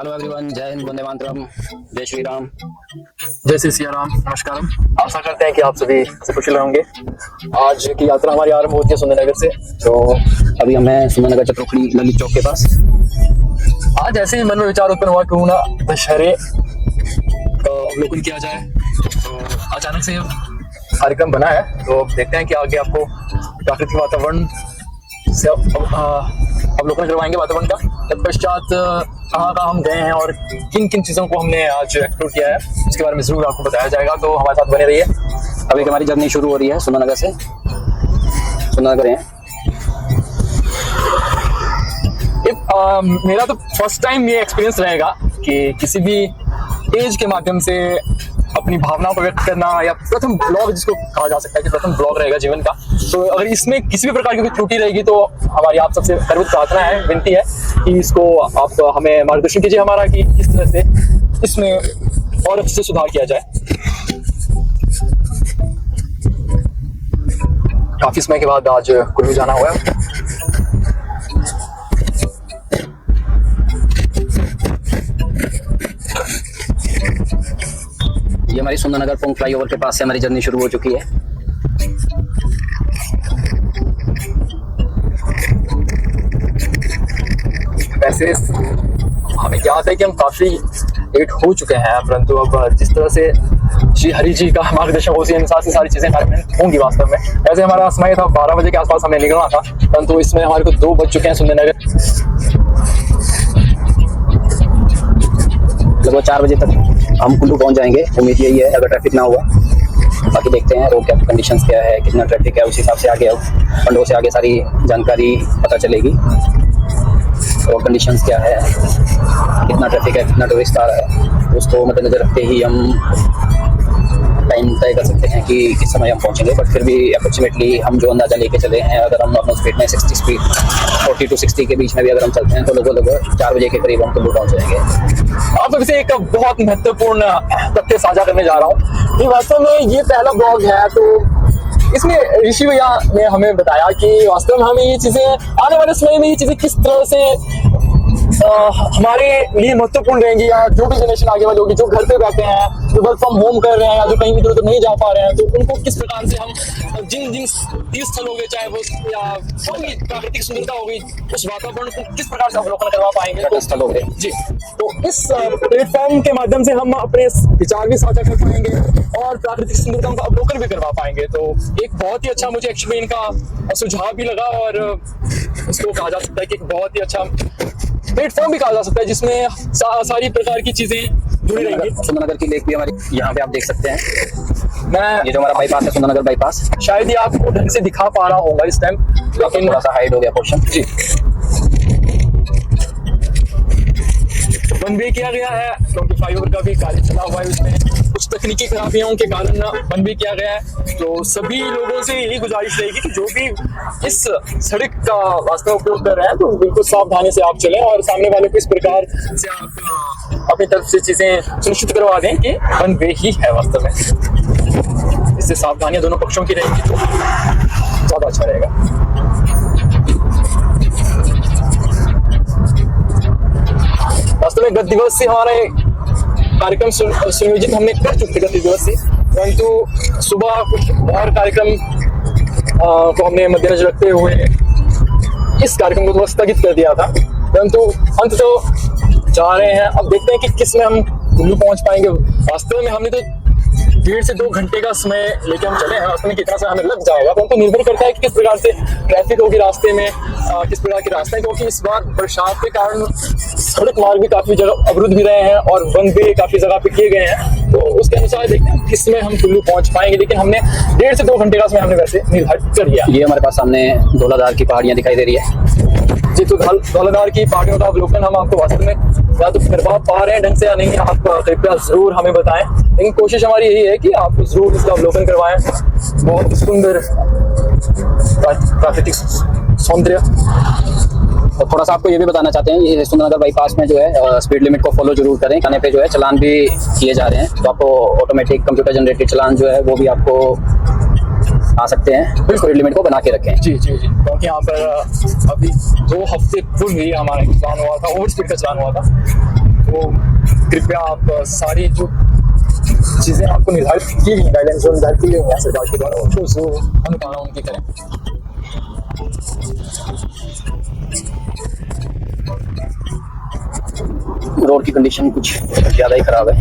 Hello everyone, जय हिंद, वंदे मातरम, जय श्री राम। जय श्री सिया राम, नमस्कारम। आशा करते हैं कि आप सभी से कुशल होंगे। आज की यात्रा हमारी आरंभ होती है सुंदरनगर से। तो अभी हमें सुंदरनगर चतुखड़ी ललित चौक के पास। आज ऐसे ही मन में विचार उत्पन्न हुआ क्यों ना दशहरे का अवलोकन किया जाए। तो अचानक से कार्यक्रम बना है, तो देखते हैं कि आगे आपको प्राकृतिक वातावरण से अवलोकन करवाएंगे वातावरण का। तत्पश्चात कहाँ कहाँ हम गए हैं और किन किन चीज़ों को हमने आज एक्सप्लोर किया है इसके बारे में जरूर आपको बताया जाएगा। तो हमारे साथ बने रहिए। अभी हमारी जर्नी शुरू हो रही है सुंदरनगर से। सुंदरनगर हैं। मेरा तो फर्स्ट टाइम ये एक्सपीरियंस रहेगा कि किसी भी एज के माध्यम से अपनी भावनाओं को व्यक्त करना, या प्रथम ब्लॉग जिसको कहा जा सकता है कि प्रथम ब्लॉग रहेगा जीवन का। तो अगर इसमें किसी भी प्रकार की कोई त्रुटि रहेगी तो हमारी आप सबसे सर्वोच्च प्रार्थना है, विनती है कि इसको आप हमें मार्गदर्शन कीजिए हमारा, कि किस तरह से इसमें और अच्छे से सुधार किया जाए। काफी समय के बाद आज कुल्लू जाना हुआ है। ये हमारी सुंदरनगर पोंग फ्लाईओवर के पास से हमारी जर्नी शुरू हो चुकी है। वैसे हमें याद है कि हम काफी लेट हो चुके हैं, परंतु अब जिस तरह से श्री हरि जी का मार्गदर्शन उसी अनुसार से सारी चीजें होंगी वास्तव में। वैसे हमारा समय था 12 बजे के आसपास हमें निकलना था, परंतु इसमें हमारे को 2 बज चुके हैं। सुंदरनगर लगभग 4 बजे तक हम कुल्लू पहुंच जाएंगे, उम्मीद यही है, अगर ट्रैफिक ना हुआ। बाकी देखते हैं रोड क्या कंडीशंस क्या है, कितना ट्रैफिक है, उस हिसाब से आगे पंडों से आगे सारी जानकारी पता चलेगी। रोड कंडीशंस क्या है, कितना ट्रैफिक है, कितना टूरिस्ट आ रहा है, उसको मद्देनजर रखते ही हम टाइम तय कर सकते हैं कि किस समय हम पहुंचेंगे। बट फिर भी अप्रोक्सीमेटली हम जो अंदाजा लेके चले हैं, अगर हम नॉर्मल स्पीड में 60 स्पीड 40 to 60 के बीच में भी अगर हम चलते हैं तो लगभग 4 बजे के करीब हम कुल्लू पहुंच जाएंगे। आप सबसे एक बहुत महत्वपूर्ण तथ्य साझा करने जा रहा हूँ कि वास्तव में ये पहला ब्लॉग है, तो इसमें ऋषि भैया ने हमें बताया कि वास्तव में हमें ये चीजें आने वाले समय में ये चीजें किस तरह से हमारे लिए महत्वपूर्ण रहेंगी, या जो भी जनरेशन आगे वाली होगी, जो घर पे बैठे हैं, जो वर्क फ्रॉम होम कर रहे हैं, या जो कहीं इधर उधर नहीं जा पा रहे हैं, तो उनको किस प्रकार से हम जिन जिन तीर्थ स्थल हो गए, चाहे वो या कोई भी प्राकृतिक सुंदरता होगी, उस वातावरण को किस प्रकार से अवलोकन करवा पाएंगे। तो स्थल हो गए जी, तो इस प्लेटफॉर्म के माध्यम से हम अपने विचार भी साझा कर पाएंगे और प्राकृतिक सुंदरता का अवलोकन भी करवा पाएंगे। तो एक बहुत ही अच्छा मुझे एक्चुअली इनका सुझाव भी लगा, और इसको कहा जा सकता है कि एक बहुत ही अच्छा प्लेटफॉर्म भी कहा जा सकता है, जिसमें सारी प्रकार की चीजें जुड़ी रहेंगी। सुंदरनगर की लेक भी हमारी यहाँ पे आप देख सकते हैं। ये जो हमारा बाईपास है, सुंदरनगर बाईपास, शायद ही आपको ढंग से दिखा पा रहा होगा इस टाइम, लेकिन थोड़ा सा हाइड हो गया पोर्शन। जी, बंद भी किया गया है क्योंकि फ्लाईओवर का भी कार्य चला हुआ है, उसमें कुछ तकनीकी खराबियों के कारण बंद भी किया गया है। तो सभी लोगों से यही गुजारिश रहेगी कि जो भी इस सड़क का वास्तव उपयोग कर रहे हैं, तो बिल्कुल सावधानी से आप चलें और सामने वाले को इस प्रकार से आप अपनी तरफ से चीजें सुनिश्चित करवा दें कि वन वे ही है वास्तव में। इससे सावधानियां दोनों पक्षों की रहेंगी तो ज्यादा अच्छा रहेगा। वास्तव में गत दिवस से हमारा कार्यक्रम सुनियोजित हमने कर चुके थे गत दिवस से, परंतु सुबह कुछ और कार्यक्रम को हमने मद्देनजर रखते हुए इस कार्यक्रम को थोड़ा स्थगित कर दिया था, परंतु अंत तो जा रहे हैं। अब देखते हैं कि किस में हम कुल्लू पहुंच पाएंगे। वास्तव में हमने तो 1.5 से 2 घंटे का समय लेके हम चले हैं, उसमें कितना समय हमें लग जाएगा, परंतु निर्भर करता है कि किस प्रकार से ट्रैफिक होगी रास्ते में, किस प्रकार के रास्ते हैं, क्योंकि इस बार बरसात के कारण सड़क मार्ग भी काफी जगह अवरुद्ध भी रहे हैं और वन वे काफी जगह पे किए गए हैं। तो उसके अनुसार देखते हैं किसमें हम कुल्लू पहुंच पाएंगे, लेकिन हमने 1.5 से 2 घंटे का समय हमने वैसे निर्धारित कर लिया। ये हमारे पास सामने धौलाधार की पहाड़ियां दिखाई दे रही है। जी, तो धौलाधार की पहाड़ियों का अवलोकन हम आपको वास्तव में या तो करवा पा रहे हैं ढंग से या नहीं, आप कृपया जरूर हमें बताएं, लेकिन कोशिश हमारी यही है कि आप जरूर इसका अवलोकन करवाएं। बहुत सुंदर प्राकृतिक सौंदर्य। और थोड़ा सा आपको ये भी बताना चाहते हैं, ये सुंदरनगर बाईपास में जो है स्पीड लिमिट को फॉलो जरूर करें। खाने पे जो है चलान भी किए जा रहे हैं, तो आपको ऑटोमेटिक कंप्यूटर जनरेटेड चलान जो है वो भी आपको आ सकते हैं। स्पीड लिमिट को बना के रखें। जी जी जी, क्योंकि यहाँ पर अभी 2 हफ्ते पूर्व ही हमारा चलान हुआ था, ओवर स्पीड का चलान हुआ था। तो कृपया आप सारी जो चीज़ें आपको निर्धारित की गई, गाइडेंस जो निर्धारित की गई हैं सरकार के द्वारा, उसको जो अनुपालन उनकी करें। रोड की कंडीशन कुछ ज़्यादा ही ख़राब है।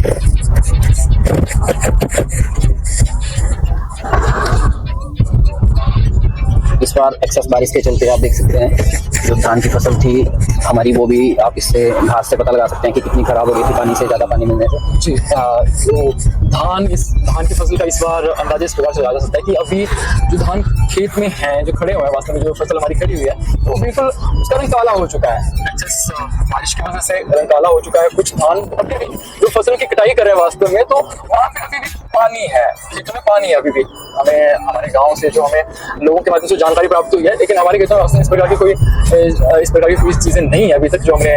इस बार एक्सेस बारिश के चलते आप देख सकते हैं जो धान की फसल थी हमारी, वो भी आप इससे घास से पता लगा सकते हैं कि कितनी खराब हो गई थी पानी से, ज़्यादा पानी मिलने से। जी, जो धान की फसल का इस बार अंदाजा इस प्रकार से लगा जा सकता है कि अभी जो धान खेत में हैं, जो खड़े हुए हैं, वास्तव में जो फसल हमारी खड़ी हुई है, तो बिल्कुल उसका रंग काला हो चुका है। एक्सेस बारिश की वजह से रंग काला हो चुका है। कुछ धान अभी भी जो फसल की कटाई कर रहे हैं वास्तव में, तो वहाँ पे अभी भी पानी है, खेतों में पानी है अभी भी। हमें हमारे गाँव से जो हमें लोगों के माध्यम से जानकारी प्राप्त हुई है, लेकिन हमारे खेतों में इस प्रकार की कोई चीज़ें नहीं है अभी तक जो हमने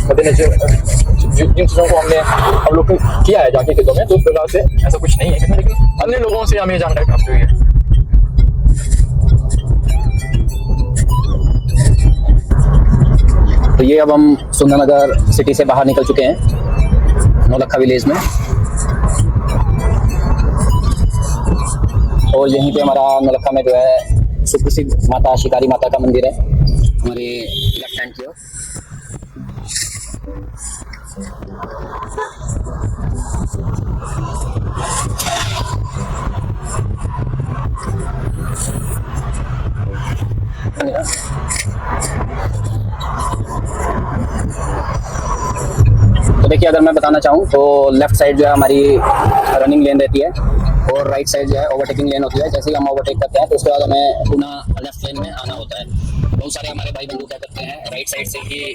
मद्देनजर जिन चीज़ों को हमने अवलोकन किया है जाके खेतों में, तो उस प्रकार से ऐसा कुछ नहीं है, लेकिन अन्य लोगों से हमें जानकारी प्राप्त हुई है। तो ये अब हम सुंदरनगर सिटी से बाहर निकल चुके हैं, नौलखा विलेज में, और यहीं पे हमारा नौलखा में जो है सुप्रसिद्ध माता शिकारी माता का मंदिर है हमारे लेफ्ट हैंड की ओर। तो देखिए, अगर मैं बताना चाहूँ तो लेफ्ट साइड जो है हमारी रनिंग लेन रहती है और राइट साइड जो है ओवरटेकिंग लेन होती है। जैसे ही हम ओवरटेक करते हैं तो उसके बाद हमें पुनः लेफ्ट लेन में आना होता है। बहुत सारे हमारे भाई बंधु क्या करते हैं, राइट साइड से ही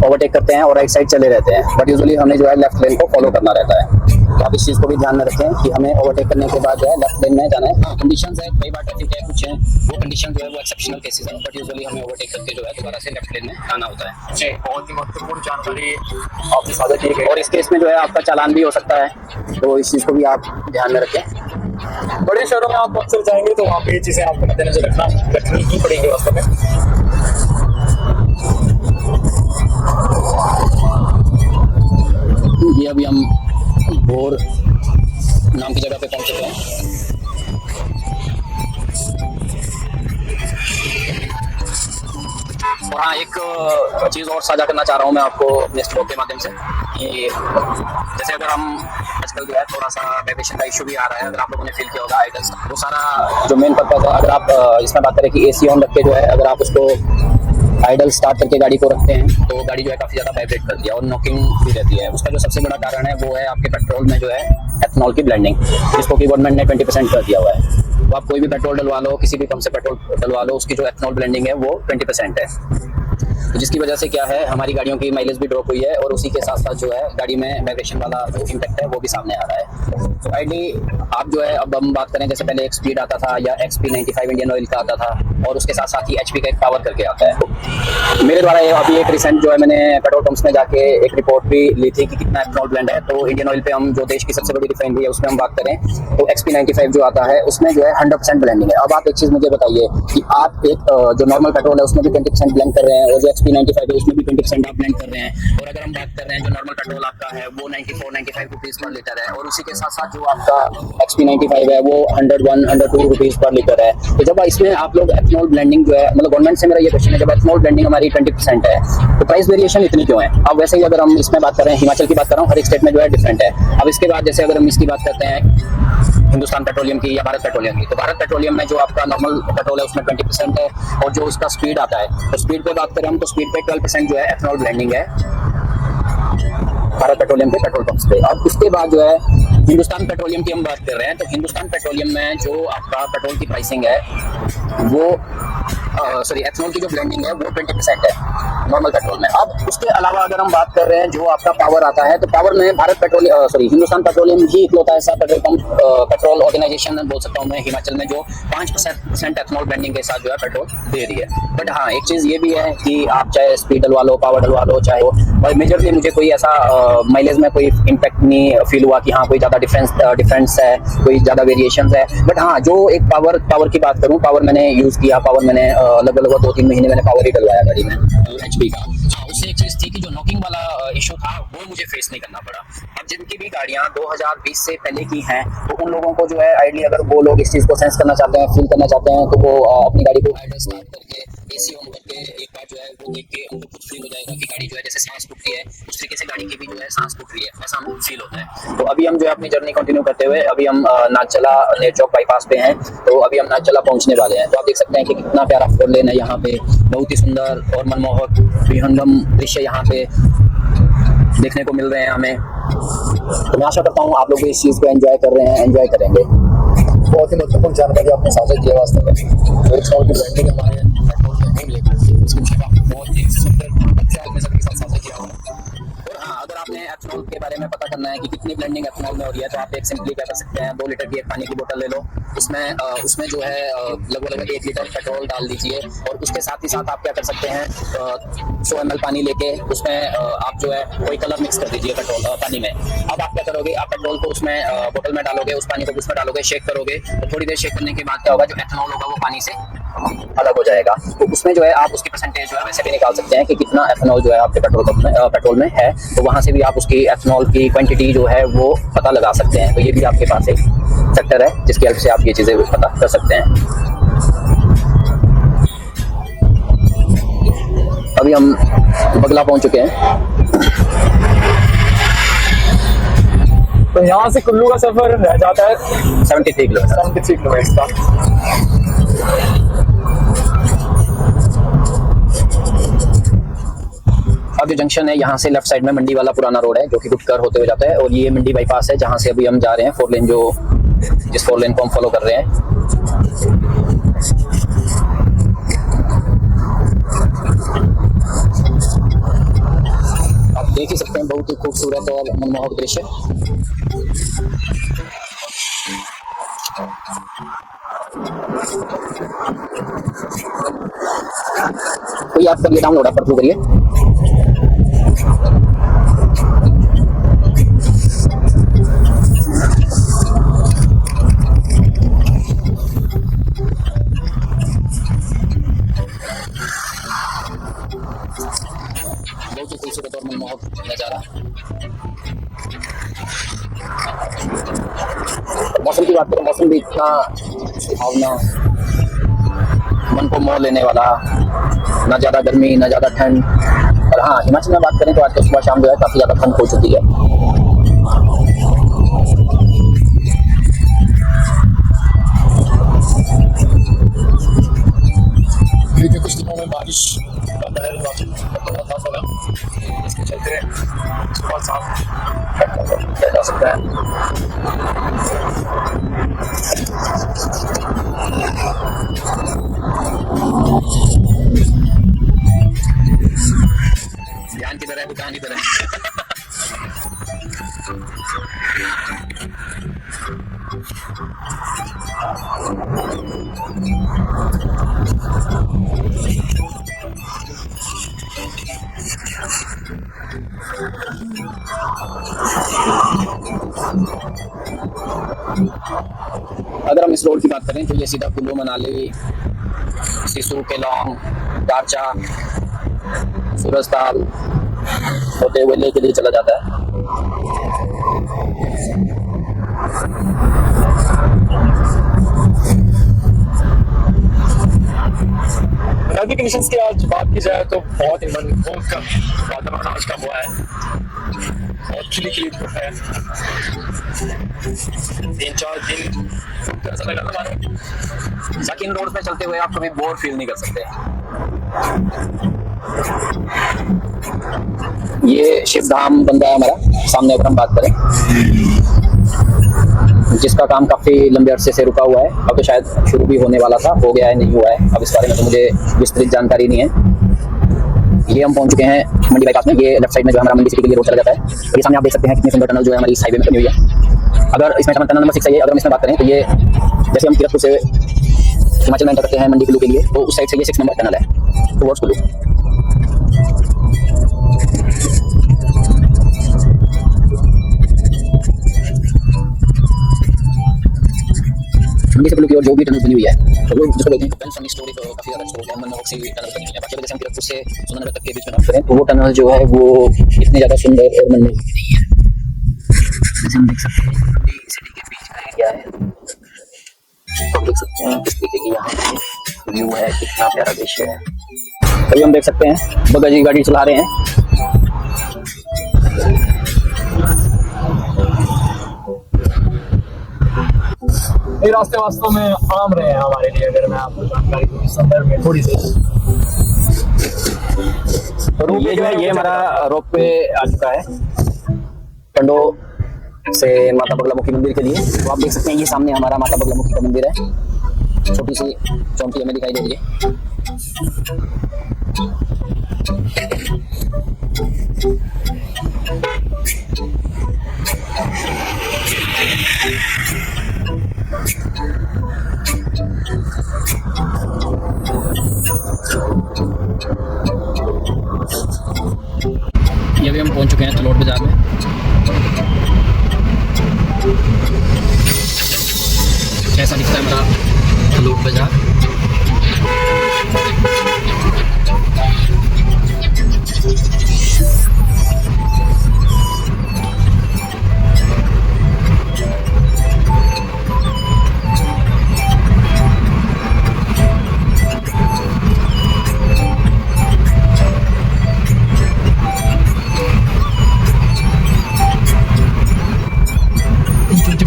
ओवरटेक करते हैं और राइट साइड चले रहते हैं, बट यूजुअली हमें जो है लेफ्ट लेन को फॉलो करना रहता है। तो आप इस चीज़ को भी ध्यान में रखें कि हमें ओवरटेक करने के बाद जो है लेफ्ट लेन में जाना है। हाँ, कंडीशंस है, कई बार ट्रैफिक है, कुछ है, वो कंडीशन जो है वो एक्सेप्शनल केसेस है, बट यूजुअली हमें ओवरटेक करके जो है दोबारा से लेफ्ट लेन में आना होता है। जी, बहुत ही महत्वपूर्ण जानकारी आपसे साझा की गई। और इस केस में जो है आपका चालान भी हो सकता है, तो इस चीज़ को भी आप ध्यान में रखें। बड़े शहरों में आप अक्सर जाएंगे तो वहाँ पे ये चीज़ें आपको मद्देनजर रखनी ही पड़ेगी वास्तव में। ये अभी हम भोर नाम की जगह पे पहुंच चुके हैं। और हाँ, एक चीज़ और साझा करना चाह रहा हूँ मैं आपको अपने स्ट्रोक के माध्यम से कि जैसे अगर हम आजकल जो है थोड़ा सा वाइब्रेशन का इशू भी आ रहा है, अगर आप लोगों ने फील किया होगा आइडल्स, वो सारा जो मेन पर्पज है, अगर आप इसमें बात करें कि एसी ऑन रख के जो है अगर आप उसको आइडल स्टार्ट करके गाड़ी को रखते हैं तो गाड़ी जो है काफ़ी ज़्यादा वाइब्रेट करती है और नॉकिंग भी रहती है। उसका जो सबसे बड़ा कारण है वो है आपके पेट्रोल में जो है एथनॉल की ब्लेंडिंग, जिसको कि गवर्नमेंट ने 20% कर दिया हुआ है। तो आप कोई भी पेट्रोल डलवा लो, किसी भी पंप से पेट्रोल डलवा लो, उसकी जो एथनॉल ब्लेंडिंग है वो 20% है। तो जिसकी वजह से क्या है, हमारी गाड़ियों की माइलेज भी ड्रॉप हुई है और उसी के साथ साथ जो है गाड़ी में वाइब्रेशन वाला जो इम्पैक्ट है वो भी सामने आ रहा है। तो आइडली आप जो है, अब हम बात करें, जैसे पहले एक स्पीड आता था या XP95 इंडियन ऑयल का आता था और उसके साथ साथ ही HP का एक पावर करके आता है। मेरे द्वारा अभी एक रिसेंट जो है मैंने पेट्रोल पंप्स में जाके एक रिपोर्ट भी ली थी कि कितना एथनॉल ब्लेंड है। तो इंडियन ऑयल पे हम जो देश की सबसे बड़ी रिफाइनरी है उसमें हम बात करें तो XP95 जो आता है उसमें जो है 100% ब्लेंडिंग है। अब आप एक चीज़ मुझे बताइए कि आप एक जो नॉर्मल पेट्रोल है उसमें भी 20% ब्लेंड कर रहे हैं और जो XP95 है उसमें भी 20% आप ब्लेंड कर रहे हैं। और अगर हम बात कर रहे हैं जो नॉर्मल पेट्रोल आपका है वो 94-95 रुपीज़ पर लीटर है और उसी के साथ साथ जो आपका XP95 है वो 101-102 रुपीज़ पर लीटर है। तो जब इसमें आप लोग एथनॉल ब्लेंडिंग जो है, मतलब गवर्नमेंट से मेरा ये क्वेश्चन है, जब एथनॉल ब्लेंडिंग हमारी 20% है तो प्राइस वेरिएशन इतनी क्यों है? अब वैसे ही अगर हम इसमें बात कर रहे हैं, हिमाचल की बात कर रहा हूँ, हर एक स्टेट में जो है डिफरेंट है। अब इसके बाद जैसे अगर हम इसकी बात करते हैं हिंदुस्तान पेट्रोलियम की या भारत पेट्रोलियम की, तो भारत पेट्रोलियम में जो आपका नॉर्मल पेट्रोल है उसमें 20% है और जो उसका स्पीड आता है, तो स्पीड पे बात करें हम तो स्पीड पे 12% जो है एथनॉल ब्लेंडिंग है भारत पेट्रोलियम के पेट्रोल पंप्स पे। अब उसके बाद जो है हिंदुस्तान पेट्रोलियम की हम बात कर रहे हैं, तो हिंदुस्तान पेट्रोलियम में जो आपका पेट्रोल की प्राइसिंग है वो एथनॉल की जो ब्लेंडिंग है वो 20% है नॉर्मल पेट्रोल में। अब उसके अलावा अगर हम बात कर रहे हैं जो आपका पावर आता है, तो पावर में भारत पेट्रोलियम हिंदुस्तान पेट्रोलियम ही इकलौता ऐसा पेट्रोल पंप पेट्रोल ऑर्गेनाइजेशन बोल सकता हूँ मैं हिमाचल में जो 5% एथनॉल ब्लेंडिंग के साथ जो है पेट्रोल दे रही है। बट हाँ, एक चीज़ ये भी है कि आप चाहे स्पीड डलवा लो, पावर डलवा लो, चाहे वो, और मेजरली मुझे कोई ऐसा माइलेज में कोई इम्पैक्ट नहीं फील हुआ कि हाँ कोई ज़्यादा डिफरेंस है, कोई ज़्यादा वेरिएशंस है। बट हाँ, जो एक पावर की बात करूँ, पावर मैंने यूज़ किया, पावर मैंने लगभग 2-3 महीने मैंने पावर ही डलवाया गाड़ी में HP का। हाँ, उससे एक चीज़ थी कि जो नॉकिंग वाला इशू था वो मुझे फेस नहीं करना पड़ा। अब जिनकी भी गाड़ियां 2020 से पहले की हैं तो उन लोगों को जो है आइडली अगर वो लोग इस चीज़ को सेंस करना चाहते हैं, फील करना चाहते हैं, तो वो अपनी गाड़ी को आइडल स्टार्ट करके एसी ऑन करके एक बार जो है वो देख के उनको खुद फील हो जाएगा कि गाड़ी जो है जैसे सांस फूट रही है, उस तरीके से गाड़ी की भी जो है सांस फूट रही है, ऐसा हमको फील होता है। तो अभी हम जो है अपनी जर्नी कंटिन्यू करते हुए अभी हम नागचला नेर चौक बाईपास पे हैं। तो अभी हम नागचला पहुंचने वाले हैं। तो आप देख सकते हैं कि कितना प्यारा फोर लेन है यहाँ पे, बहुत ही सुंदर और मनमोहक विहंगम दृश्य यहाँ पे देखने को मिल रहे हैं हमें। तो मैं आशा करता हूँ आप लोग भी इस चीज़ को एंजॉय कर रहे हैं, एंजॉय करेंगे। बहुत ही महत्वपूर्ण जानकारी आपने साझा किया वास्तव में। तो एक की ब्रांडिंग हमारे पेट्रोल में नहीं लेकर उसके बहुत ही सुंदर अच्छे आपने सबके साथ साझा किया होगा। और हाँ, अगर आपने एथनॉल के बारे में पता करना है कि कितनी ब्लेंडिंग एथनॉल में हो रही है तो आप एक सिंपली क्या कर सकते हैं, 2 लीटर की एक पानी की बोतल ले लो, उसमें जो है लगभग 1 लीटर पेट्रोल डाल दीजिए और उसके साथ ही साथ आप क्या कर सकते हैं 100 ml पानी लेके उसमें आप जो है कोई कलर मिक्स कर दीजिए पेट्रोल पानी में। अब आप क्या करोगे, आप पेट्रोल को उसमें बोतल में डालोगे, उस पानी को उसमें डालोगे, शेक करोगे, तो थोड़ी देर शेक करने के बाद क्या होगा, जो एथनॉल होगा वो पानी से अलग हो जाएगा। तो उसमें जो है आप उसकी परसेंटेज जो है वैसे भी निकाल सकते हैं कि कितना एथनॉल जो है आपके पेट्रोल में है, तो वहाँ से भी आप उसकी एथनॉल की क्वांटिटी जो है वो पता लगा सकते हैं। तो ये भी आपके पास एक सेक्टर है जिसकी हेल्प से आप ये चीज़ें पता कर सकते हैं। अभी हम बगला पहुंच चुके हैं। तो यहाँ से कुल्लू का सफर रह जाता है 73 किलोमीटर का। अब जो जंक्शन है यहाँ से लेफ्ट साइड में मंडी वाला पुराना रोड है जो कि गुटकर होते हुए जाता है, और ये मंडी बाईपास है जहाँ से अभी हम जा रहे हैं 4 लेन, जिस 4 लेन को हम फॉलो कर रहे हैं। आप देख ही सकते हैं बहुत ही खूबसूरत और मनमोहक दृश्य। तो ये आप करिए, डाउनलोड आप थ्रू करिए। बहुत ही खूबसूरत और मनमोहक नजारा। मौसम की बात करें, मौसम भी इतना सुहावना, मन को मोह लेने वाला, ना ज़्यादा गर्मी ना ज़्यादा ठंड। और हाँ, हिमाचल में बात करें तो आज तो सुबह शाम जो है काफ़ी ज़्यादा ठंड हो चुकी है। बीते कुछ दिनों में बारिश का दहर था सोना, इसके चलते सुबह शाम किया जा सकता है। ध्यान किधर है, ध्यान इधर है। अगर हम इस रोड की बात करें तो ये सीधा कुल्लू मनाली, सिसु, केलोंग, दारचा, सूरजताल होते हुए लेह के लिए चला जाता है। नदी कंडीशंस की आज बात की जाए तो बहुत ही मनमोहक का वातावरण आज का हुआ है और खिली धूप है। 3-4 दिन ऐसा लगा था मानो सकिन रोड पे चलते हुए आप कभी बोर फील नहीं कर सकते। ये शिवधाम बन रहा है हमारा सामने, अगर हम बात करें, जिसका काम काफी लंबे अरसे से रुका हुआ है। अब तो शायद शुरू भी होने वाला था, हो गया है, नहीं हुआ है, अब इस बारे में तो मुझे विस्तृत जानकारी नहीं है। ये हम पहुंच चुके हैं मंडी बाईपास में। ये लेफ्ट साइड में जो हमारा मंडी सिटी के लिए रोड चला जाता है। ये सामने आप देख सकते हैं कितनी सुंदर टनल जो है हमारी इस हाईवे में बनी हुई है। अगर इसमें टनल नंबर 6 है, अगर हम इसमें बात करें तो ये जैसे हम किरतपुर से हिमाचल में एंटर करते हैं मंडी कुल्लू के लिए, तो उस साइड से ये 6 नंबर टनल है टुवर्ड्स कुल्लू। मंडी से कुल्लू की और जो भी टनल बनी हुई है तो वो जिसको बोलते हैं पेंशन स्टोरी तो काफी ज्यादा अच्छा है। मनमोहक सी टनल बनी हुई है। बाकी जैसे हम किरतपुर से सुंदरनगर तक के बीच में बात करें तो वो टनल जो है वो इतनी ज्यादा सुंदर और मनमोहक नहीं है। जैसे हम देख सकते हैं सिटी के बीच का एरिया है, तो देख सकते हैं किस तरीके की यहाँ व्यू है, कितना प्यारा दृश्य है। अभी हम देख सकते हैं बगल जी गाड़ी चला रहे हैं। ये रास्ते वास्तव में आम रहे हैं हमारे लिए, अगर मैं आपको जानकारी दूं इस संदर्भ में थोड़ी सी। तो ये हमारा रोपवे आ चुका है टंडो से माता बगलामुखी मंदिर के लिए। तो आप देख सकते हैं ये सामने हमारा माता बगलामुखी का मंदिर है, छोटी सी चौंकी हमें दिखाई दे रही है। ये अभी हम पहुंच चुके हैं तलोट बाजार में। कैसा दिखता है हमारा तलोट बाजार।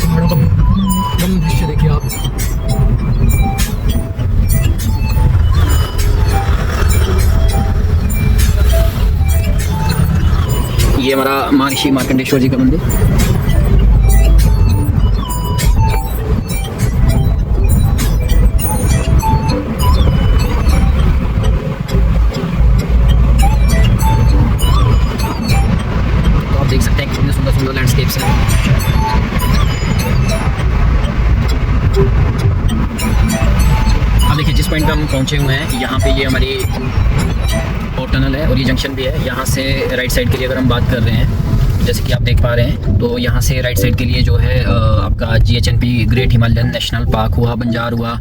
पहाड़ों का दृश्य देखिए आप। ये हमारा महर्षि मार्कंडेश्वर जी का मंदिर। तो आप देख सकते हैं कितने सुंदर सुंदर लैंडस्केप्स हैं। अब देखिए जिस पॉइंट पे हम पहुंचे हुए हैं यहाँ पे ये हमारी और टनल है और ये जंक्शन भी है। यहाँ से राइट साइड के लिए अगर हम बात कर रहे हैं जैसे कि आप देख पा रहे हैं तो यहाँ से राइट साइड के लिए जो है आपका GHNP great Himalayan national park हुआ, बंजार हुआ,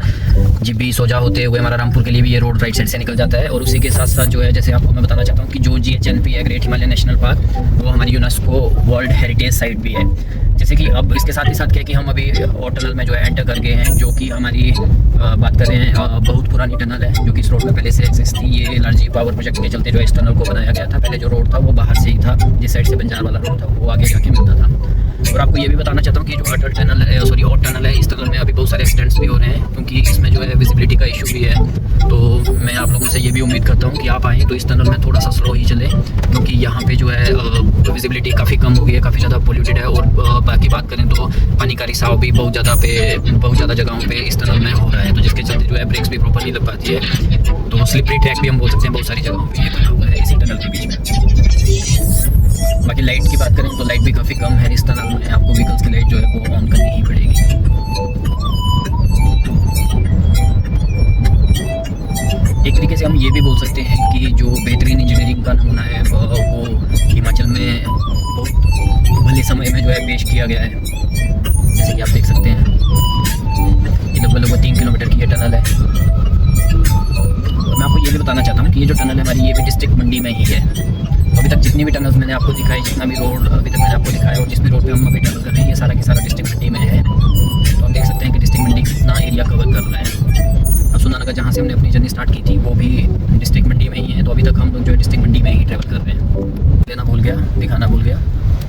जिब्बी सोजा होते हुए हमारा रामपुर के लिए भी ये रोड राइट साइड से निकल जाता है। और उसी के साथ साथ जो है जैसे आपको मैं बताना चाहता हूँ कि जो GHNP है ग्रेट हिमालयन नेशनल पार्क वो हमारी यूनेस्को वर्ल्ड हेरिटेज साइट भी है। जैसे कि अब इसके साथ ही साथ क्या है कि हम अभी और टनल में जो है एंटर कर गए हैं, जो कि हमारी बात कर रहे हैं बहुत पुरानी टनल है जो कि इस रोड में पहले से एक्सेस थी। ये एलआरजी पावर प्रोजेक्ट के चलते जो इस टनल को बनाया गया था। पहले जो रोड था वो बाहर से ही था, जिस साइड से बंजार वाला रोड था वो आगे जाके मिलता था। और आपको ये भी बताना चाहता हूँ कि जो अटल टनल है और टनल है इस टनल में अभी बहुत सारे एक्सीडेंट्स भी हो रहे हैं क्योंकि इसमें जो है विजिबिलिटी का इशू भी है। तो मैं आप लोगों से ये भी उम्मीद करता हूँ कि आप आएँ तो इस टनल में थोड़ा सा स्लो ही चले क्योंकि यहाँ पे जो है विजिबिलिटी काफ़ी कम हो गई है, काफ़ी ज़्यादा पोल्यूटेड है। और बाकी बात करें तो पानी का रिसाव भी बहुत ज़्यादा जगहों पे इस टनल में हो रहा है, तो जिसके चलते जो है ब्रेक्स भी प्रॉपर नहीं लग पाती है। तो स्लिपरी ट्रैक भी हम बोल सकते हैं बहुत सारी जगहों पे ये बना हुआ है इसी टनल के बीच में। बाकी लाइट की बात करें तो लाइट भी काफ़ी कम है इस टनल में। आपको व्हीकल्स की लाइट जो है वो ऑन करनी ही पड़ेगी। एक तरीके से हम ये भी बोल सकते हैं कि जो बेहतरीन इंजीनियरिंग का नमूना है वो हिमाचल में बहुत भले समय में जो है पेश किया गया है। जैसे कि आप देख सकते हैं ये लगभग 3 किलोमीटर की ये टनल है। और मैं आपको ये भी बताना चाहता हूँ कि ये जो टनल है हमारी ये भी डिस्ट्रिक्ट मंडी में ही है। अभी तक जितनी भी टनल्स मैंने आपको दिखाई, जितना भी रोड अभी तक मैंने आपको दिखाया और जिस भी रोड पे हम अभी टनल कर रहे हैं ये सारा की सारा डिस्ट्रिक्ट मंडी में है। तो हम देख सकते हैं कि डिस्ट्रिक्ट मंडी कितना एरिया कवर कर रहा है। अब सुंदरनगर जहाँ से हमने अपनी जर्नी स्टार्ट की थी वो भी डिस्ट्रिक्ट मंडी में ही है। तो अभी तक हम लोग जो है डिस्ट्रिक्ट मंडी में ही ट्रैवल कर रहे हैं। लेना भूल गया, दिखाना भूल गया।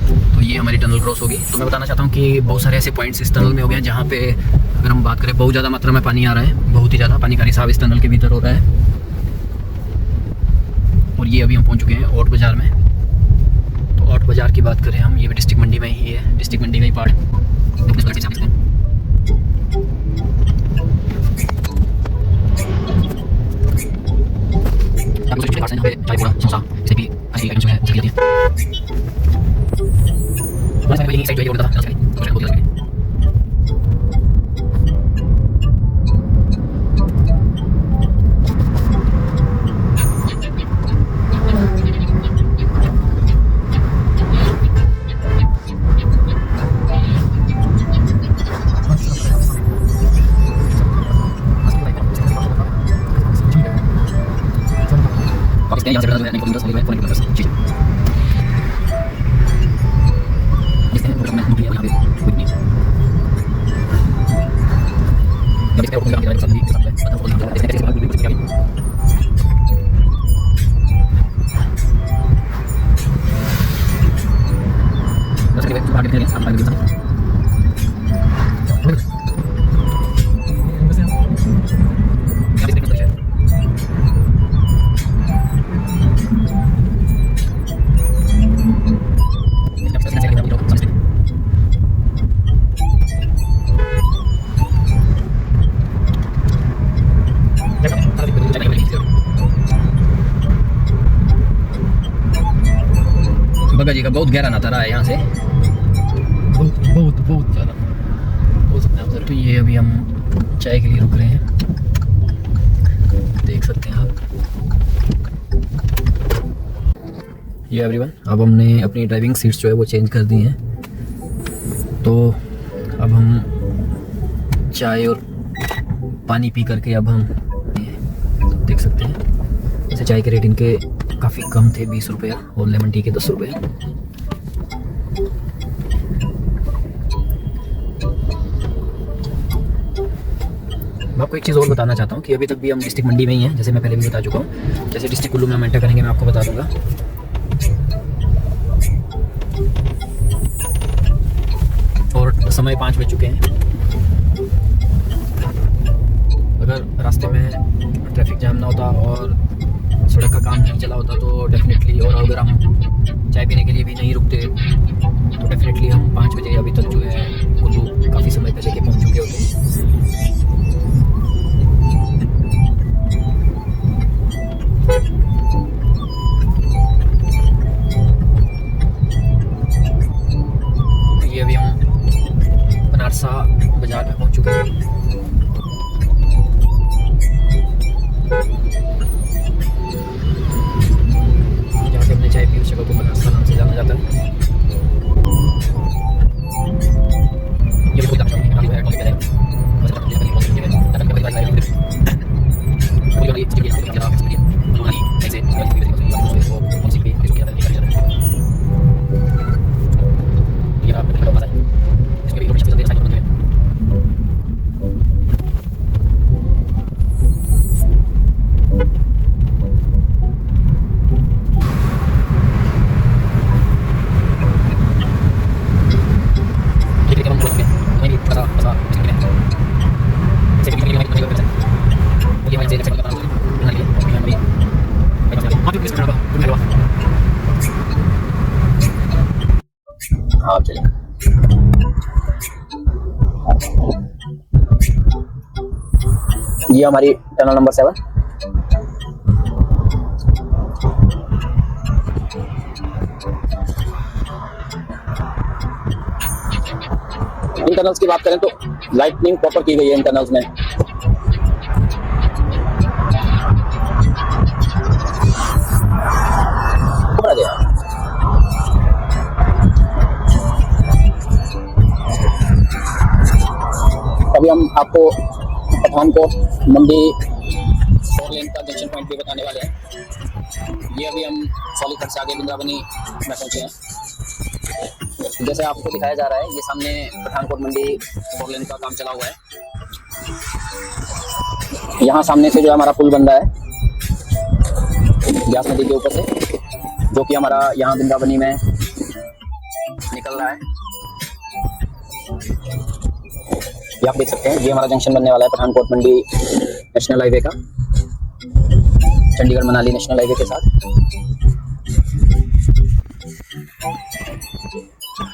तो ये हमारी टनल क्रॉस होगी। तो मैं बताना चाहता हूँ कि बहुत सारे ऐसे पॉइंट्स इस टनल में हो गए हैं जहाँ पे अगर हम बात करें बहुत ज़्यादा मात्रा में पानी आ रहा है, बहुत ही ज़्यादा पानी का रिसाव इस टनल के भीतर हो रहा है। और ये अभी हम पहुँच चुके हैं औट बाज़ार में। तो औट बाज़ार की बात करें हम, ये भी डिस्ट्रिक्ट मंडी में ही है, डिस्ट्रिक्ट मंडी का ही पार्ट है। हैं यहाँ से जो है नहीं किलोमीटर सॉरी 4 किलोमीटर जी देखते हैं रोड में हम यहाँ पे कोई नहीं जब इस पे ओपन करके सब भी के साथ है पता होगा देखते हैं कैसे बात बिल्कुल क्या बस के बाद आगे चलेंगे हम आगे बढ़ते हैं बगा जी का बहुत गहरा नाता रहा है यहाँ से बहुत ज़्यादा हो सकता है। तो ये अभी हम चाय के लिए रुक रहे हैं, देख सकते हैं आप। ये एवरीवन अब हमने अपनी ड्राइविंग सीट्स जो है वो चेंज कर दी हैं, तो अब हम चाय और पानी पी करके अब हम देख सकते हैं। वैसे चाय के रेट इनके काफ़ी कम थे, 20 रुपये और लेमन टी के 10 रुपये। मैं आपको एक चीज़ और बताना चाहता हूँ कि अभी तक भी हम डिस्ट्रिक्ट मंडी में ही हैं, जैसे मैं पहले भी बता चुका हूँ। जैसे डिस्ट्रिक्ट कुल्लू में हम एंटर करेंगे मैं आपको बता दूँगा। और समय 5 बज चुके हैं। अगर रास्ते में ट्रैफिक जाम ना होता और सड़क का काम नहीं चला होता तो डेफिनेटली, और अगर हम चाय पीने के लिए भी नहीं रुकते तो डेफिनेटली हम 5 बजे अभी तक जो है कुल्लू काफ़ी समय पहले के पहुंच चुके होते। ये अभी हम बनारसा बाजार में पहुंच चुके हैं। चाय पी उस जगह को बनारसा नाम से जाना जाता है। ये कोई दाम नहीं है, टॉपिक है और तक ये बहुत है तक के भाई भाई कोई वाली चीज है कि आप इसके हमारी ऐसे वो कौन सी भी इसके अंदर निकल जाता है। ये आप को पता है इसके भी थोड़ी चीजें साइड में है। हाँ चलिए ये हमारी टनल नंबर 7। इन टनल्स की बात करें तो लाइटनिंग प्रॉपर की गई है इन टनल्स में। अभी हम आपको पठानकोट मंडी 4 लेन का जंक्शन पॉइंट भी बताने वाले हैं। ये अभी हम सॉलीखंड से आगे बिंद्रावनी में पहुंचे हैं। जैसे आपको दिखाया जा रहा है, ये सामने पठानकोट मंडी 4 लेन का काम चला हुआ है। यहाँ सामने से जो हमारा पुल बन रहा है ब्यास नदी के ऊपर से, जो कि हमारा यहाँ बिंद्रावनी में निकल रहा है। ये आप देख सकते हैं, ये हमारा जंक्शन बनने वाला है पठानकोट मंडी नेशनल हाईवे का, चंडीगढ़ मनाली नेशनल हाईवे के साथ।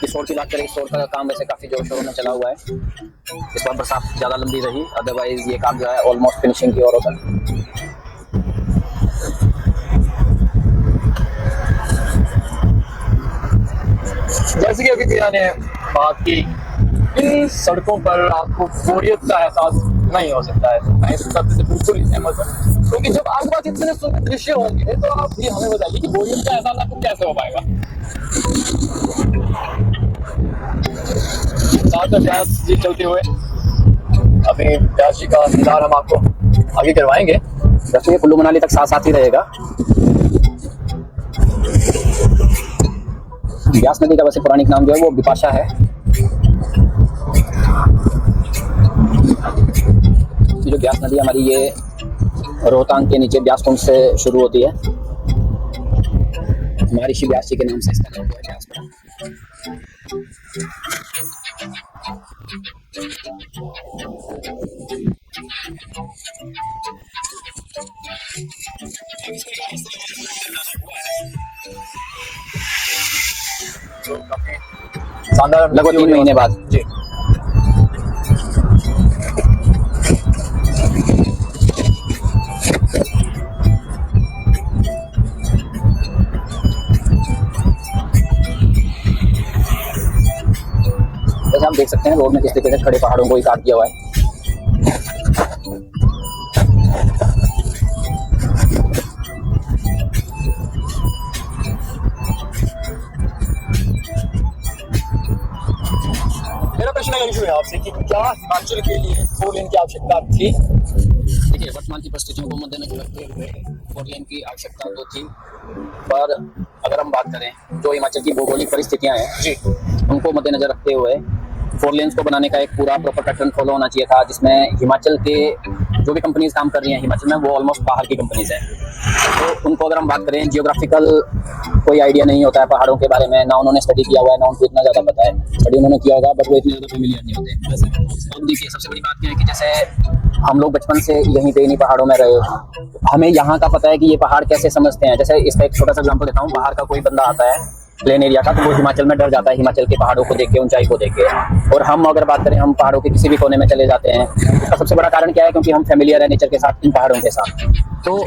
इस रोड की बात करें, इस रोड का काम वैसे काफी जोर शोरों में चला हुआ है। इस बार बरसात ज्यादा लंबी रही, अदरवाइज ये काम जो है ऑलमोस्ट फिनिशिंग की ओर होता। जैसे कि अभी भैया ने बात की, इन सड़कों पर आपको बोरियत का एहसास नहीं हो सकता है। मैं इस बात से बिल्कुल सहमत हूँ, क्योंकि जब आसपास इतने सुंदर दृश्य होंगे तो आप ये हमें बताइए कि बोरियत का एहसास आपको कैसे हो पाएगा। साथ में प्यास जी चलते हुए अभी प्यास जी का दीदार हम आपको आगे करवाएंगे। वैसे ये कुल्लू मनाली तक साथ साथ ही रहेगा। व्यास नदी का वैसे पौराणिक नाम जो है वो बिपाशा है। जो व्यास नदी हमारी ये रोहतांग के नीचे व्यास कुंड से शुरू होती है। महर्षि व्यास जी के नाम से इसका नाम हुआ है व्यासपुरा। शानदार लगभग 3 महीने बाद। जी। जैसे आप देख सकते हैं रोड में किस तरीके से खड़े पहाड़ों को ही काट दिया हुआ है। मेरा प्रश्न है आपसे कि क्या हिमाचल के लिए 4 लेन की आवश्यकता थी? देखिए, वर्तमान की परिस्थितियों को मद्देनजर रखते हुए 4 लेन की आवश्यकता तो थी, पर अगर हम बात करें जो हिमाचल की भौगोलिक परिस्थितियां हैं जी, उनको मद्देनजर रखते हुए 4 लेन्स को बनाने का एक पूरा प्रॉपर पैटर्न फॉलो होना चाहिए था, जिसमें हिमाचल के जो भी कंपनीज काम कर रही हैं हिमाचल में वो ऑलमोस्ट बाहर की कंपनीज हैं। तो उनको अगर हम बात करें, जियोग्राफिकल कोई आइडिया नहीं होता है पहाड़ों के बारे में, ना उन्होंने स्टडी किया हुआ है, ना उनको इतना ज़्यादा पता है। स्टडी उन्होंने किया होगा बट वो इतने ज़्यादा फेमिलियर नहीं होते। अब देखिए, सबसे बड़ी बात क्या है कि जैसे हम लोग बचपन से यहीं पे इन्हीं पहाड़ों में रहे, हमें यहाँ का पता है कि ये पहाड़ कैसे समझते हैं। जैसे इसका एक छोटा सा एग्जाम्पल देता हूँ, बाहर का कोई बंदा आता है प्लेन एरिया का तो वो हिमाचल में डर जाता है, हिमाचल के पहाड़ों को देख के, ऊंचाई को देख के। और हम अगर बात करें, हम पहाड़ों के किसी भी कोने में चले जाते हैं, इसका सबसे बड़ा कारण क्या है? क्योंकि हम फेमिलियर है नेचर के साथ, इन पहाड़ों के साथ। तो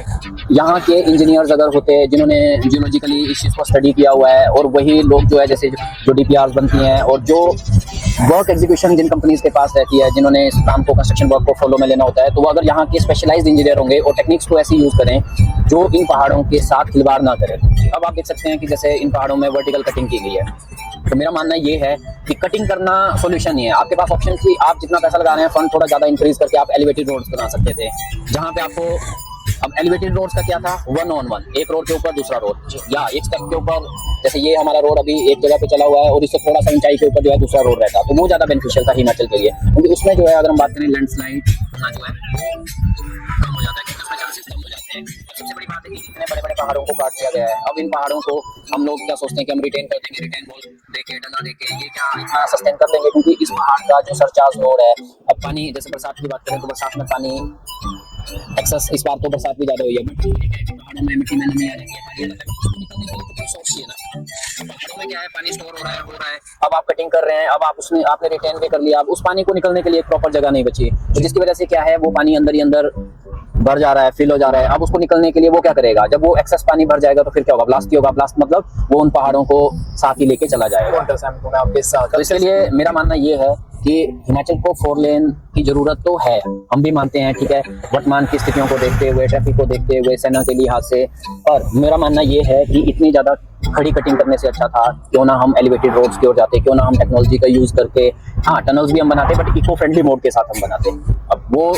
यहाँ के इंजीनियर्स अगर होते हैं जिन्होंने जियोलॉजिकली इस चीज़ को स्टडी किया हुआ है, और वही लोग जो है जैसे जो DPRs बनती हैं और जो वर्क एग्जीक्यूशन जिन कंपनीज के पास रहती है, जिन्होंने इस काम को, कंस्ट्रक्शन वर्क को फॉलो में लेना होता है, तो वो अगर यहाँ के स्पेशलाइज्ड इंजीनियर होंगे और टेक्निक्स को ऐसे यूज़ करें जो इन पहाड़ों के साथ खिलवाड़ ना करें। अब आप देख सकते हैं कि जैसे इन पहाड़ों में वर्टिकल कटिंग की गई है, तो मेरा मानना ये है कि कटिंग करना सॉल्यूशन नहीं है। आपके पास ऑप्शन थी, आप जितना पैसा लगा रहे हैं फंड थोड़ा ज़्यादा इंक्रीज करके आप एलिवेटेड रोड्स बना सकते थे, जहाँ पे आपको, अब एलिवेटेड रोड्स का क्या था, 1 on 1, एक रोड के ऊपर दूसरा रोड, या एक स्टेप के ऊपर, जैसे ये हमारा रोड अभी एक जगह पे चला हुआ है और इससे थोड़ा सा ऊंचाई के ऊपर जो है दूसरा रोड रहता, तो वो ज़्यादा बेनिफिशियल था हिमाचल के लिए। क्योंकि उसमें जो है अगर हम बात करें लैंडस्लाइड होना जो है वो कम हो जाता है, क्योंकि उसमें चांसेस कम हो जाते हैं। सबसे बड़ी बात है कि इतने बड़े बड़े पहाड़ों को काट दिया गया है। अब इन पहाड़ों को हम लोग क्या सोचते हैं कि हम रिटेन कर देंगे, रिटेन वॉल देके, डना देके, ये क्या इतना सस्टेन कर लेंगे? क्योंकि इस पहाड़ का जो सरचार्ज रोड है, अब पानी, जैसे बरसात की बात करें तो बरसात में पानी एक्सेस, इस बार तो बरसात भी ज्यादा हुई है, बट पहाड़ों में मिट्टी में नमी आ रही है, पानी आता है, उसको निकलने के लिए तो सोर्स चाहिए ना। पहाड़ों में क्या है, पानी स्टोर हो रहा है, अब आप कटिंग कर रहे हैं, अब आप उसमें आपने रिटेन भी कर लिया, अब उस पानी को निकलने के लिए एक प्रॉपर जगह नहीं बची, तो जिसकी वजह से क्या है, वो पानी अंदर ही अंदर भर जा रहा है, फिल हो जा रहा है। अब उसको निकलने के लिए वो क्या करेगा? जब वो एक्सेस पानी भर जाएगा तो फिर क्या होगा? ब्लास्ट ही होगा। ब्लास्ट मतलब वो उन पहाड़ों को साथ ही लेके चला जाएगा। मैं आपके साथ, तो इसलिए मेरा मानना ये है कि हिमाचल को 4 लेन की जरूरत तो है, हम भी मानते हैं, ठीक है, वर्तमान की स्थितियों को देखते हुए, ट्रैफिक को देखते हुए, सेना के लिहाज से। पर मेरा मानना ये है कि इतनी ज्यादा खड़ी कटिंग करने से अच्छा था क्यों ना हम एलिवेटेड रोड्स की ओर जाते, क्यों ना हम टेक्नोलॉजी का यूज करके, हाँ टनल्स भी हम बनाते बट इको फ्रेंडली मोड के साथ हम बनाते। अब वो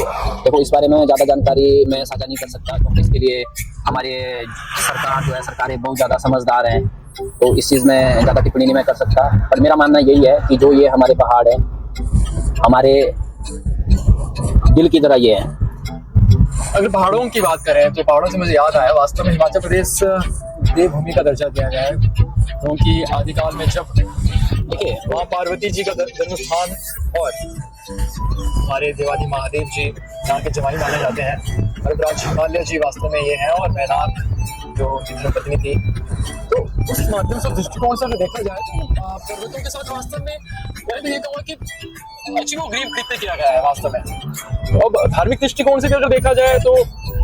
देखो, इस बारे में ज्यादा जानकारी मैं साझा नहीं कर सकता क्योंकि इसके लिए हमारे सरकार जो है, सरकारें बहुत ज्यादा समझदार हैं, तो इस चीज में ज्यादा टिप्पणी नहीं मैं कर सकता। पर मेरा मानना यही है कि जो ये हमारे पहाड़ है, हमारे दिल की तरह ये है। अगर पहाड़ों की बात करें तो पहाड़ों से मुझे याद आया, वास्तव में हिमाचल प्रदेश देवभूमि का दर्जा दिया गया है, क्योंकि आदिकाल में जब देखिए वहाँ पार्वती जी का जन्म स्थान और हमारे देवाली महादेव जी यहाँ के जमाई माने जाते हैं, भरतराज हिमालय जी वास्तव में ये है, और मैनाक जो उनकी पत्नी थी। तो उस माध्यम से दृष्टिकोण से अगर देखा जाए तो पर्वतों के साथ वास्तव में मैं भी ये कहूँगा कि अजीबो गरीब कृत्य किया गया है वास्तव में। तो अब धार्मिक दृष्टिकोण से भी अगर देखा जाए तो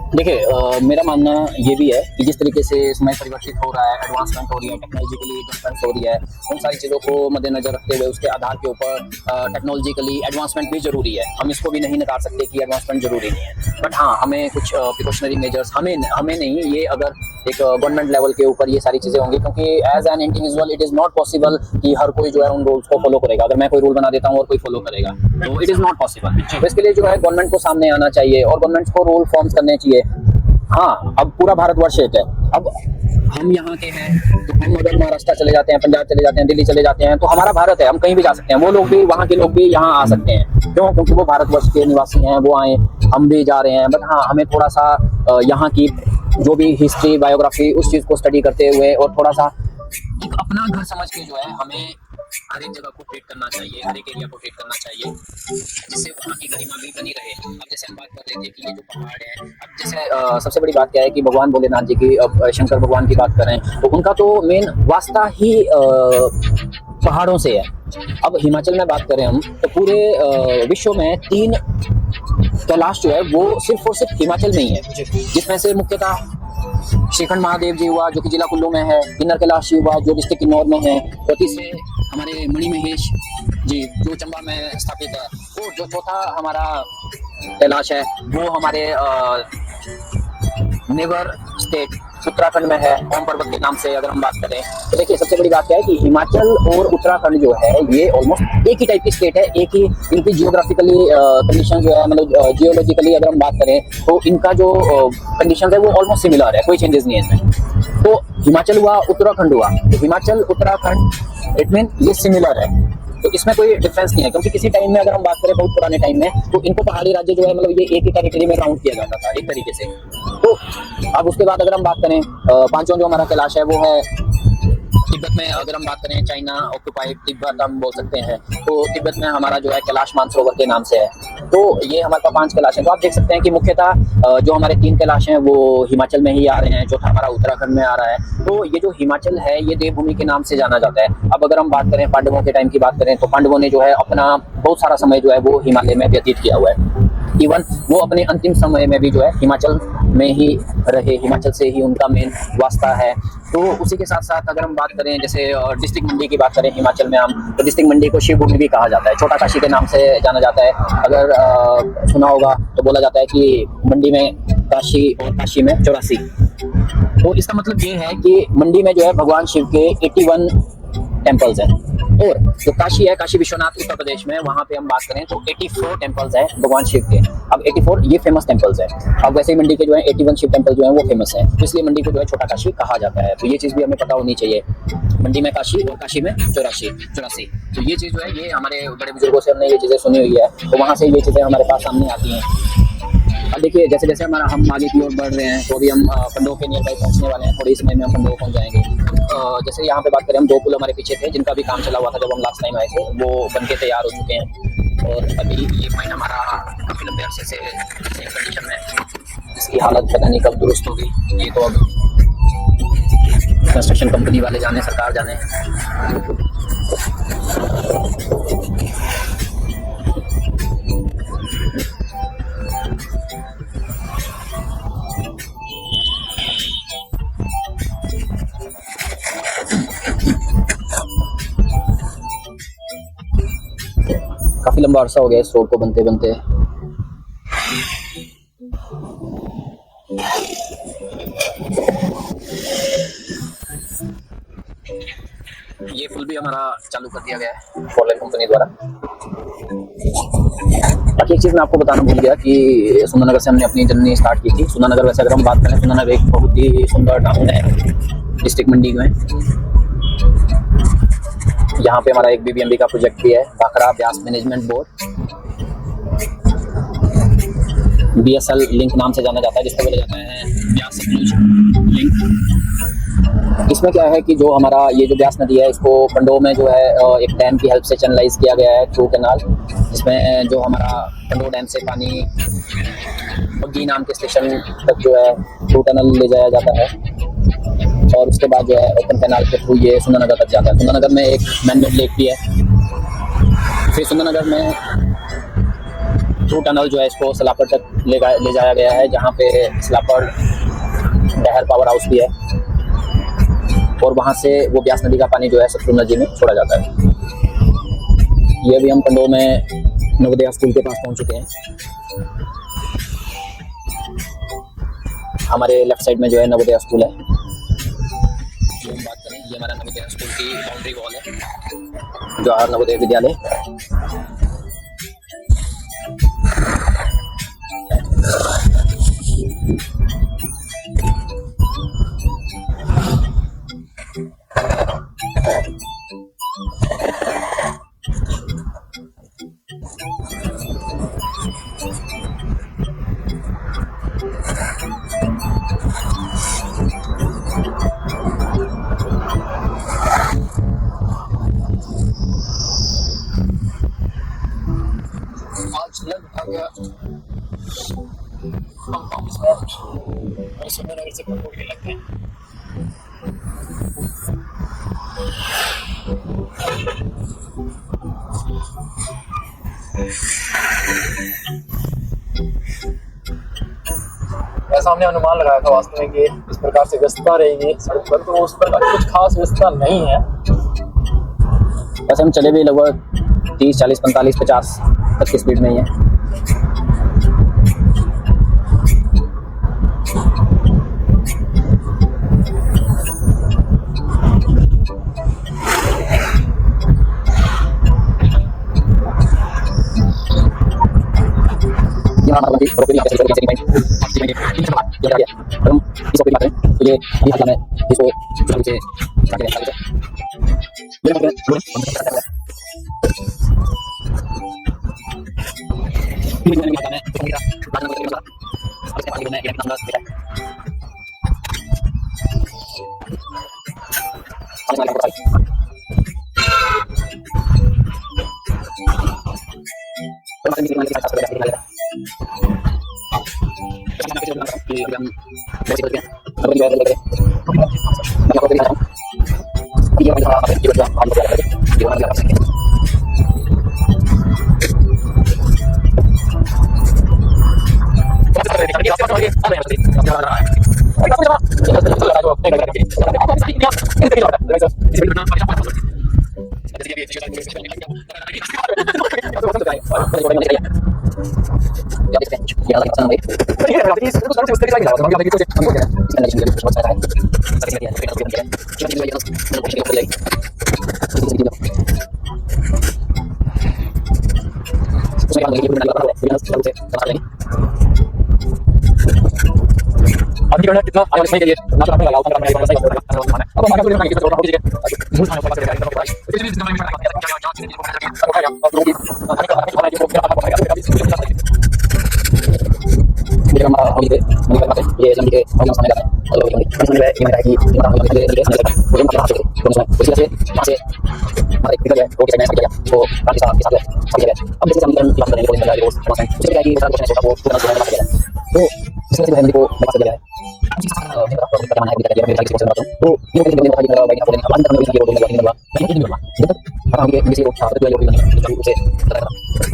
देखिए, मेरा मानना ये भी है कि जिस तरीके से समय परिवर्तित हो रहा है, एडवांसमेंट हो रही है, टेक्नोलॉजिकली एडवांसमेंट हो रही है, उन सारी चीज़ों को मद्देनजर रखते हुए उसके आधार के ऊपर टेक्नोलॉजिकली एडवांसमेंट भी जरूरी है। हम इसको भी नहीं नकार सकते कि एडवांसमेंट जरूरी नहीं है, बट हाँ हमें कुछ प्रिकॉशनरी मेजर्स, हमें नहीं, ये अगर एक गवर्नमेंट लेवल के ऊपर ये सारी चीज़ें होंगी, क्योंकि as an individual it is not possible कि हर कोई जो है उन रूल्स को फॉलो करेगा। अगर मैं कोई रूल बना देता हूँ और कोई फॉलो करेगा तो इट इज़ नॉट पॉसिबल। तो इसके लिए जो है गवर्नमेंट को सामने आना चाहिए और गवर्नमेंट को रूल फॉर्म्स करने चाहिए। हाँ, अब पूरा भारतवर्ष एक है, अब हम यहाँ के हैं, तो हम अगर महाराष्ट्र चले जाते हैं, पंजाब चले जाते हैं, दिल्ली चले जाते हैं, तो हमारा भारत है, हम कहीं भी जा सकते हैं। वो लोग भी, वहाँ के लोग भी यहाँ आ सकते हैं। क्यों? क्योंकि वो भारतवर्ष के निवासी हैं, वो आए, हम भी जा रहे हैं। बट हाँ, हमें थोड़ा सा यहाँ की जो भी हिस्ट्री, बायोग्राफी, उस चीज़ को स्टडी करते हुए और थोड़ा सा एक अपना घर समझ के जो है, हमें हर एक जगह को ट्रीट करना चाहिए, हर एक एरिया को ट्रीट करना चाहिए, जिससे वहाँ की गरिमा भी बनी रहे। अब जैसे हम बात कर रहे थे कि ये जो पहाड़ है, अब जैसे सबसे बड़ी बात क्या है कि भगवान भोलेनाथ जी की, अब शंकर भगवान की बात करें तो उनका तो मेन वास्ता ही पहाड़ों से है। अब हिमाचल में बात करें हम, तो पूरे विश्व में 3 कैलाश जो है वो सिर्फ और सिर्फ हिमाचल में ही है, जिसमें से मुख्यतः श्रीखंड महादेव जी हुआ, जो कि जिला कुल्लू में है, किन्नर कैलाश हुआ, जो डिस्ट्रिक्ट किन्नौर में है, और तीसरे हमारे मणिमहेश जी, जो चंबा में स्थापित है, और जो चौथा हमारा कैलाश है वो हमारे नेबर स्टेट उत्तराखंड में है, ओम पर्वत के नाम से अगर हम बात करें। तो देखिए, सबसे बड़ी बात क्या है कि हिमाचल और उत्तराखंड जो है ये ऑलमोस्ट एक ही टाइप की स्टेट है, एक ही इनकी जियोग्राफिकली कंडीशन जो है, मतलब जियोलॉजिकली अगर हम बात करें तो इनका जो कंडीशन है वो ऑलमोस्ट सिमिलर है, कोई चेंजेस नहीं है इसमें। तो हिमाचल हुआ, उत्तराखंड हुआ, तो हिमाचल उत्तराखंड इट मीन ये सिमिलर है, तो इसमें कोई डिफरेंस नहीं है। क्योंकि किसी टाइम में अगर हम बात करें, बहुत पुराने टाइम में, तो इनको पहाड़ी राज्य जो है, मतलब ये एक ही टेरिटरी में काउंट किया जाता था एक तरीके से। तो अब उसके बाद अगर हम बात करें, पांचवा जो हमारा कैलाश है वो है तिब्बत में। अगर हम बात करें, चाइना ऑक्युपाइड तिब्बत हम बोल सकते हैं, तो तिब्बत में हमारा जो है कैलाश मानसरोवर के नाम से है। तो ये हमारे पास 5 कैलाश हैं। तो आप देख सकते हैं कि मुख्यतः जो हमारे 3 कैलाश हैं वो हिमाचल में ही आ रहे हैं, चौथा हमारा उत्तराखंड में आ रहा है। तो ये जो हिमाचल है ये देवभूमि के नाम से जाना जाता है। अब अगर हम बात करें पांडवों के टाइम की बात करें, तो पांडवों ने जो है अपना बहुत सारा समय जो है वो हिमालय में व्यतीत किया हुआ है। इवन वो अपने अंतिम समय में भी जो है हिमाचल में ही रहे, हिमाचल से ही उनका मेन वास्ता है। तो उसी के साथ साथ अगर हम बात करें, जैसे डिस्ट्रिक्ट मंडी की बात करें हिमाचल में हम, तो डिस्ट्रिक्ट मंडी को शिव भूमि भी कहा जाता है, छोटा काशी के नाम से जाना जाता है। अगर सुना होगा तो बोला जाता है कि मंडी में काशी और काशी में 84। तो इसका मतलब ये है कि मंडी में जो है भगवान शिव के 81 टेम्पल्स हैं, और जो काशी है, काशी विश्वनाथ उत्तर प्रदेश में, वहाँ पे हम बात करें तो 84 टेम्पल्स हैं भगवान शिव के। अब 84 ये फेमस टेम्पल्स हैं। अब वैसे ही मंडी के जो है 81 शिव टेम्पल जो है वो फेमस है, इसलिए मंडी को जो है छोटा काशी कहा जाता है। तो ये चीज़ भी हमें पता होनी चाहिए, मंडी में काशी और काशी में 84। तो ये चीज़ जो है ये हमारे बड़े बुजुर्गों से हमने ये चीज़ें सुनी हुई है, तो वहाँ से ये चीज़ें हमारे पास सामने आती हैं। अब देखिए, जैसे जैसे हम आगे की ओर बढ़ रहे हैं, तो अभी हम पंडोह के नियर बाई पहुँचने वाले हैं। थोड़ी समय में हम पंडोह पहुँच जाएंगे। जैसे यहाँ पे बात करें, हम 2 पुल हमारे पीछे थे जिनका भी काम चला हुआ था जब हम लास्ट टाइम आए थे, वो बन के तैयार हो चुके हैं। और अभी ये पॉइंट हमारा काफ़ी लंबे अरसे से सेम कंडीशन में है, जिसकी हालत पता नहीं कब दुरुस्त होगी। ये तो अब कंस्ट्रक्शन कंपनी वाले जाने, सरकार जाने। काफी लंबा अरसा हो गया इस रोड को बनते बनते। ये पुल भी हमारा चालू कर दिया गया है 4 लेन कंपनी द्वारा। बाकी एक चीज़ मैं आपको बताना भूल गया कि सुंदरनगर से हमने अपनी जर्नी स्टार्ट की थी। सुंदरनगर, वैसे अगर हम बात करें, सुंदरनगर एक बहुत ही सुंदर टाउन है डिस्ट्रिक्ट मंडी में। यहाँ पे हमारा एक BBMB का प्रोजेक्ट भी है, Bhakra Beas management board, BSL link नाम से जाना जाता है, जिसको बोला जाता है ब्यास सतलुज लिंक। इसमें क्या है कि जो हमारा ये जो ब्यास नदी है, इसको पंडोह में जो है एक डैम की हेल्प से चैनलाइज किया गया है थ्रू कैनाल, जिसमें जो हमारा पंडोह डैम से पानी बग्गी नाम के स्टेशन तक जो है थ्रू टनल ले जाया जाता है, और उसके बाद जो है ओपन कैनाल के थ्रू ये सुंदरनगर तक जाता है। सुंदरनगर में एक मैनमेड लेक भी है। फिर सुंदरनगर में थ्रू टनल जो है इसको सलापड़ तक ले जाया गया है, जहाँ पे सलापड़ डहर पावर हाउस भी है, और वहाँ से वो ब्यास नदी का पानी जो है सतलुज नदी में छोड़ा जाता है। ये भी हम पंडोह में नवोदय स्कूल के पास पहुँच चुके हैं। हमारे लेफ्ट साइड में जो है नवोदय स्कूल है। हम बात करें, ये हमारा नवोदय स्कूल की बाउंड्री वॉल है, जवाहर नवोदय विद्यालय। आज लगभग हम 5 मिनट और सुंदरनगर से कटोर के लगते हैं। ऐसा हमने अनुमान लगाया था वास्तव में कि इस प्रकार से व्यस्तता रहेगी सड़क पर, तो उस पर कुछ खास व्यस्तता नहीं है। वैसे हम चले भी लगभग 30, 40, 45, 50 तक की स्पीड में ही है। यहाँ हमारा मंदिर रोके यहाँ पे सेंटर में हम इस ओपन बात करें तो ये हाथ में इसको नीचे जाके रखा है ये मतलब लोग हम करते हैं ये मैंने बताया है तो मेरा बाद में बताऊंगा अब इसके बाद मैं ये नंबर देखा अब हमारे पास तो हमारे मित्र के साथ निकाल लेगा कि हम वैसे करते हैं अब ये वाला लगे मैं आपको दिखा रहा हूं ये वाला आप ये वाला हम लोग करेंगे ये वाला कर सकते हैं अधिकरण कितना आया इसमें के लिए ना तो आपने लगाओ तो आपने सही होगा अब हमारा पूरी मांगी तो होगी कि मूल खाने पास करेगा तो इसलिए भी इसमें मैं मेरा हमारा अभी के मैंने कहा ये जल्दी के हम समझ लगा और ये है ये मेरा कि हमारा हम ये समझ लगा वो हम कहा तो उसी से वहां से हमारे निकल गया वो किसी ने किया तो काफी साथ के साथ समझ गया अब जैसे समीकरण बात करने को मिला है वो समझ है इसलिए कि सारा क्वेश्चन छोटा वो पूरा समझ लगा तो इसलिए जो है मेरे को मैं समझ गया है पता है कि मेरा किसी को तो ये मुझे बोलने का भाई आपको नहीं पता नहीं ये बोलने का मैं नहीं बोलूंगा जब तक हम ये किसी को था तो ये नहीं तो उसे पता है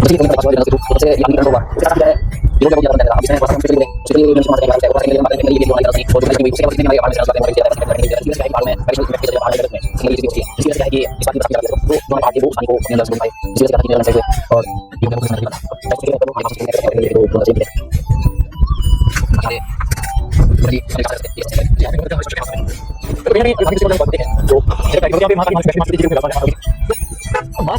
मुझे कोई पासवर्ड देना तो उसे याद नहीं होगा उसका क्या है ये लोग बहुत ज्यादा इसमें पासवर्ड फिर उसके लिए मैंने समझ गया है और मेरे लिए ये वाला नहीं और दूसरी उसके बाद नहीं आगे चलता है मुझे ज्यादा करने के लिए इसके बाद में मैं इसके बारे में समझ लीजिए इसलिए क्या है कि इस बात की बात करें तो जो पार्टी को सानी को अपने अंदर से भाई इसलिए क्या है चाहिए और ये बहुत समझ लिया तो इसलिए तो हम समझ गए तो चाहिए बड़ी तो मेरी अभी से बात है तो मेरे को यहाँ पे हमारी स्पेशल मास्टर जी को बताना है मां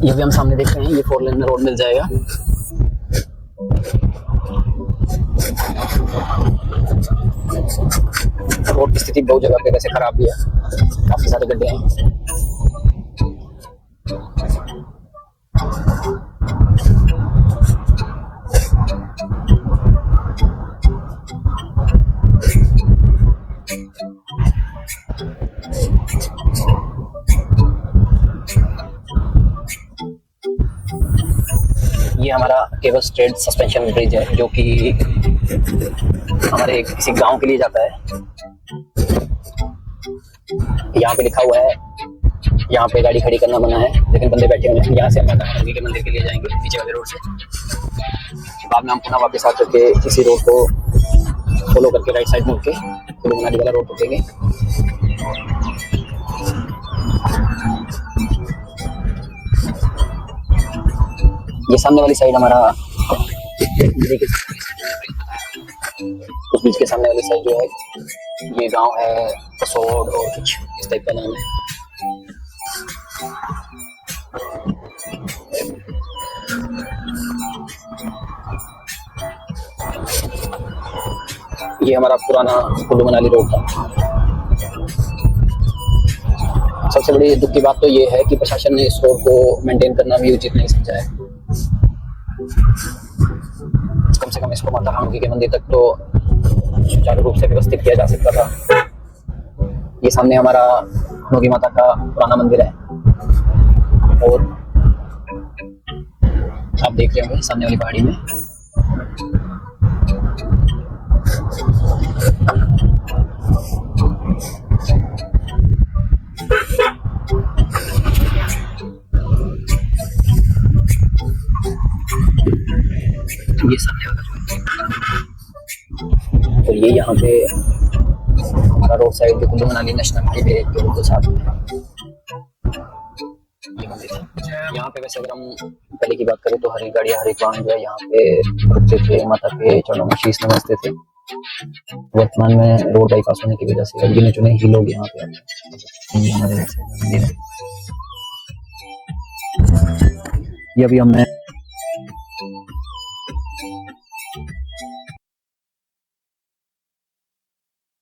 ये भी हम सामने देख रहे हैं ये 4 लेन में रोड मिल जाएगा रोड की स्थिति बहुत जगह पे वैसे खराब भी है काफी सारे गड्ढे हैं ये हमारा केबल स्ट्रेट सस्पेंशन ब्रिज है जो कि हमारे किसी गांव के लिए जाता है यहाँ पे लिखा हुआ है यहाँ पे गाड़ी खड़ी करना मना है लेकिन बंदे बैठे हुए हैं यहाँ से हम माता रानी के मंदिर के लिए जाएंगे नीचे वाले रोड से बाद में हम पुनः वापस आकर के इसी रोड को फॉलो करके राइट साइड मुड़ के कुल्लू मनाली वाला रोड पकड़ेंगे ये सामने वाली साइड हमारा उस बीच के सामने वाली साइड जो है ये गांव है कसोड़ और कुछ इस टाइप का नाम है। ये हमारा पुराना कुल्लू मनाली रोड था। सबसे बड़ी दुख की बात तो ये है कि प्रशासन ने इस रोड को मेंटेन करना भी उचित नहीं समझा है। कम से कम इसको माता हामुकी के मंदिर तक तो सुचारू रूप से व्यवस्थित किया जा सकता था। ये सामने हमारा हनुकी माता का पुराना मंदिर है और आप देख रहे होंगे सामने वाली पहाड़ी में ये सामने वाला तो ये यहाँ पे हमारा रोड साइड के कुल्लू मनाली नेशनल हाईवे के बिल्कुल साथ में ये मंदिर है। यहाँ पे वैसे अगर हम पहले की बात करें तो हरी गाड़ियाँ हरी पान जो है यहाँ पे रुकते थे, माता के चरणों में शीश नमस्ते थे। वर्तमान में रोड बाईपास होने की वजह से गिने चुने ही लोग यहाँ पे आते हैं। ये अभी हमने